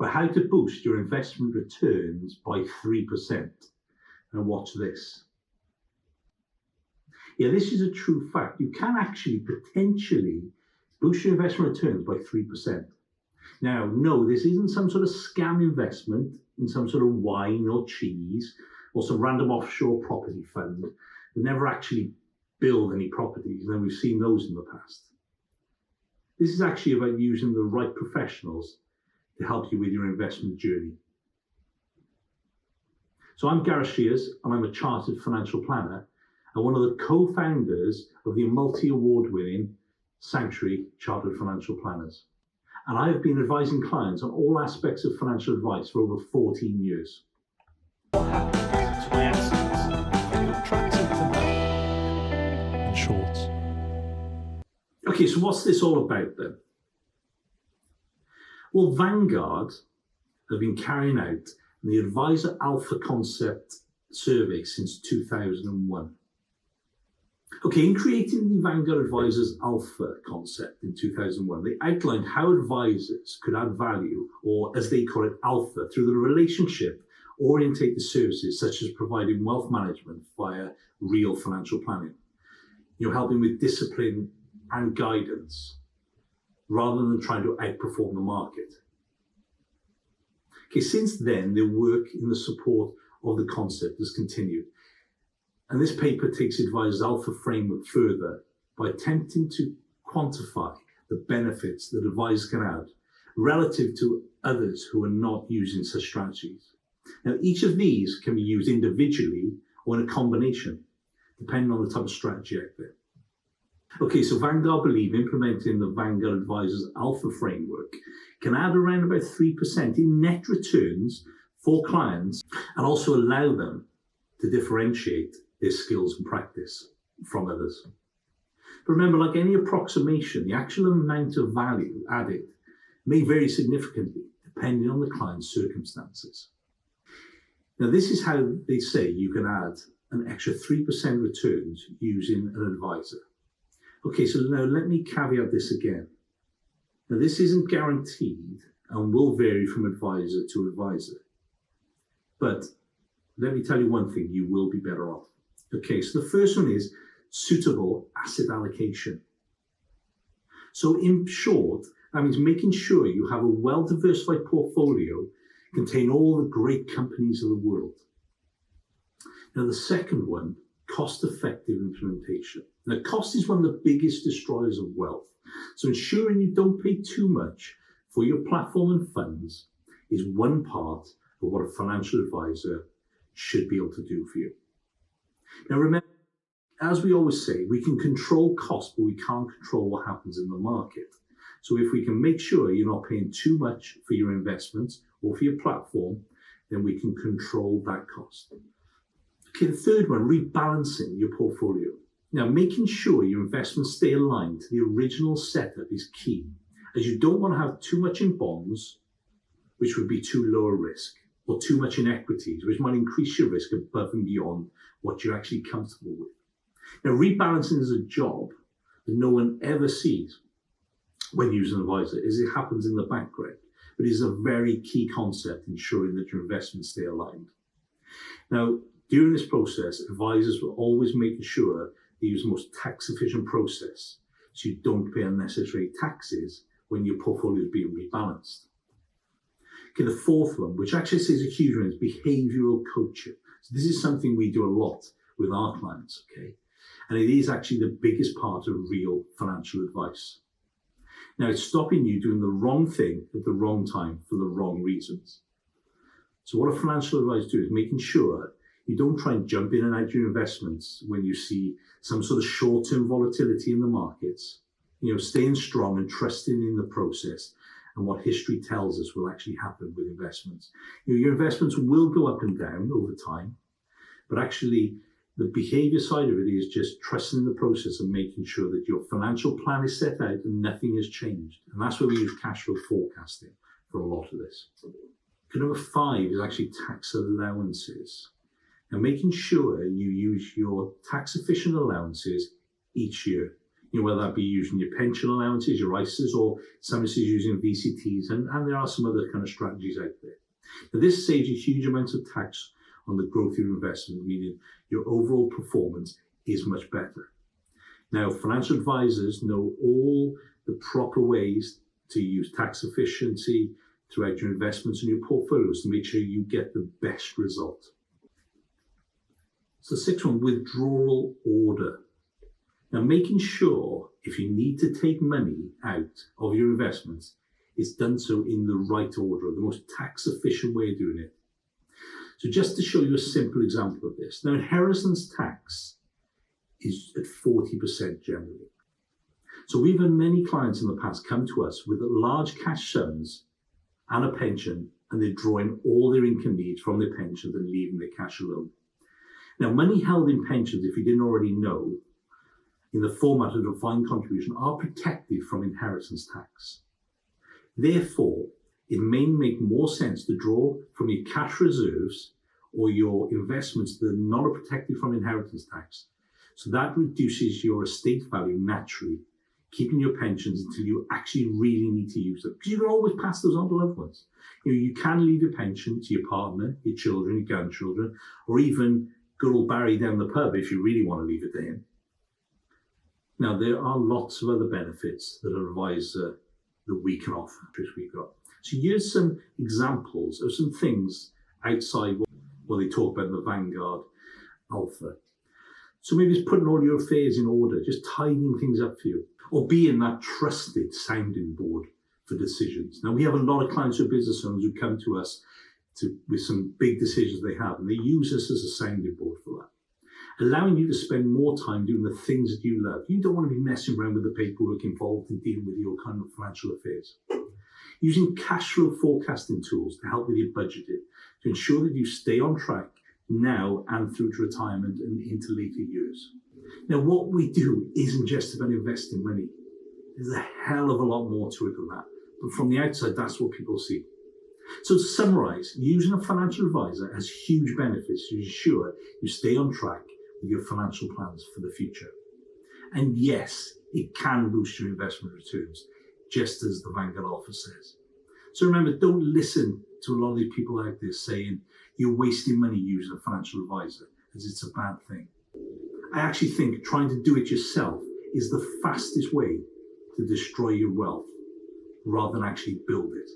but how to boost your investment returns by 3%. Now watch this. Yeah, this is a true fact. You can actually potentially boost your investment returns by 3%. Now, no, this isn't some sort of scam investment in some sort of wine or cheese or some random offshore property fund that never actually build any properties, and we've seen those in the past. This is actually about using the right professionals to help you with your investment journey. So I'm Gareth and I'm a chartered financial planner and one of the co-founders of the multi-award-winning Sanctuary Chartered Financial Planners. And I have been advising clients on all aspects of financial advice for over 14 years. What happens to my assets when you're attracted to them? In short. Okay, so what's this all about then? Well, Vanguard have been carrying out the Advisor Alpha Concept survey since 2001. Okay, in creating the Vanguard Advisors Alpha concept in 2001, they outlined how advisors could add value, or as they call it, alpha, through the relationship-orientated services such as providing wealth management via real financial planning. Helping with discipline and guidance, rather than trying to outperform the market. Okay, since then, their work in the support of the concept has continued. And this paper takes Advisor's Alpha framework further by attempting to quantify the benefits that advisors can add relative to others who are not using such strategies. Now, each of these can be used individually or in a combination, depending on the type of strategy out there. Okay, so Vanguard believe implementing the Vanguard Advisors Alpha framework can add around about 3% in net returns for clients and also allow them to differentiate their skills and practice from others. But remember, like any approximation, the actual amount of value added may vary significantly depending on the client's circumstances. Now, this is how they say you can add an extra 3% returns using an advisor. Okay, so now let me caveat this again. Now, this isn't guaranteed and will vary from advisor to advisor. But let me tell you one thing, you will be better off. Okay, so the first one is suitable asset allocation. So in short, that means making sure you have a well-diversified portfolio containing all the great companies of the world. Now, the second one, cost-effective implementation. Now, cost is one of the biggest destroyers of wealth. So ensuring you don't pay too much for your platform and funds is one part of what a financial advisor should be able to do for you. Now, remember, as we always say, we can control cost, but we can't control what happens in the market. So if we can make sure you're not paying too much for your investments or for your platform, then we can control that cost. Okay, the third one, rebalancing your portfolio. Now, making sure your investments stay aligned to the original setup is key, as you don't want to have too much in bonds, which would be too low a risk, or too much in equities, which might increase your risk above and beyond what you're actually comfortable with. Now, rebalancing is a job that no one ever sees when using an advisor, as it happens in the background, but it is a very key concept ensuring that your investments stay aligned. Now, during this process, advisors will always make sure they use the most tax-efficient process, so you don't pay unnecessary taxes when your portfolio is being rebalanced. Okay, the fourth one, which actually says a huge one, is behavioural coaching. So this is something we do a lot with our clients, okay? And it is actually the biggest part of real financial advice. Now, it's stopping you doing the wrong thing at the wrong time for the wrong reasons. So what a financial advisor does is making sure you don't try and jump in and out of your investments when you see some sort of short-term volatility in the markets. Staying strong and trusting in the process and what history tells us will actually happen with investments. Your investments will go up and down over time, but actually the behavior side of it is just trusting in the process and making sure that your financial plan is set out and nothing has changed. And that's where we use cash flow forecasting for a lot of this. Number 5 is actually tax allowances. Now, making sure you use your tax-efficient allowances each year. whether that be using your pension allowances, your ISAs, or some is using VCTs, and there are some other kind of strategies out there. Now, this saves you huge amounts of tax on the growth of your investment, meaning your overall performance is much better. Now, financial advisors know all the proper ways to use tax efficiency throughout your investments and your portfolios to make sure you get the best result. So, sixth one, withdrawal order. Now, making sure if you need to take money out of your investments, it's done so in the right order, the most tax efficient way of doing it. So just to show you a simple example of this, now inheritance tax is at 40% generally. So we've had many clients in the past come to us with large cash sums and a pension, and they're drawing all their income needs from their pensions and leaving their cash alone. Now, money held in pensions, if you didn't already know, in the format of defined contribution, are protected from inheritance tax. Therefore, it may make more sense to draw from your cash reserves or your investments that are not protected from inheritance tax. So that reduces your estate value naturally, keeping your pensions until you actually really need to use them. Because you can always pass those on to loved ones. You can leave your pension to your partner, your children, your grandchildren, or even good old Barry down the pub if you really want to leave it to him. Now, there are lots of other benefits that an advisor that we can offer, which we've got. So here's some examples of some things outside what they talk about in the Vanguard Alpha. So maybe it's putting all your affairs in order, just tidying things up for you, or being that trusted sounding board for decisions. Now, we have a lot of clients who are business owners who come to us with some big decisions they have, and they use us as a sounding board for that, allowing you to spend more time doing the things that you love. You don't want to be messing around with the paperwork involved in dealing with your kind of financial affairs. Using cash flow forecasting tools to help with your budgeting, to ensure that you stay on track now and through to retirement and into later years. Now, what we do isn't just about investing money. There's a hell of a lot more to it than that. But from the outside, that's what people see. So to summarize, using a financial advisor has huge benefits to ensure you stay on track with your financial plans for the future. And yes, it can boost your investment returns, just as the Vanguard Alpha says. So remember, don't listen to a lot of these people out there saying you're wasting money using a financial advisor, as it's a bad thing. I actually think trying to do it yourself is the fastest way to destroy your wealth rather than actually build it.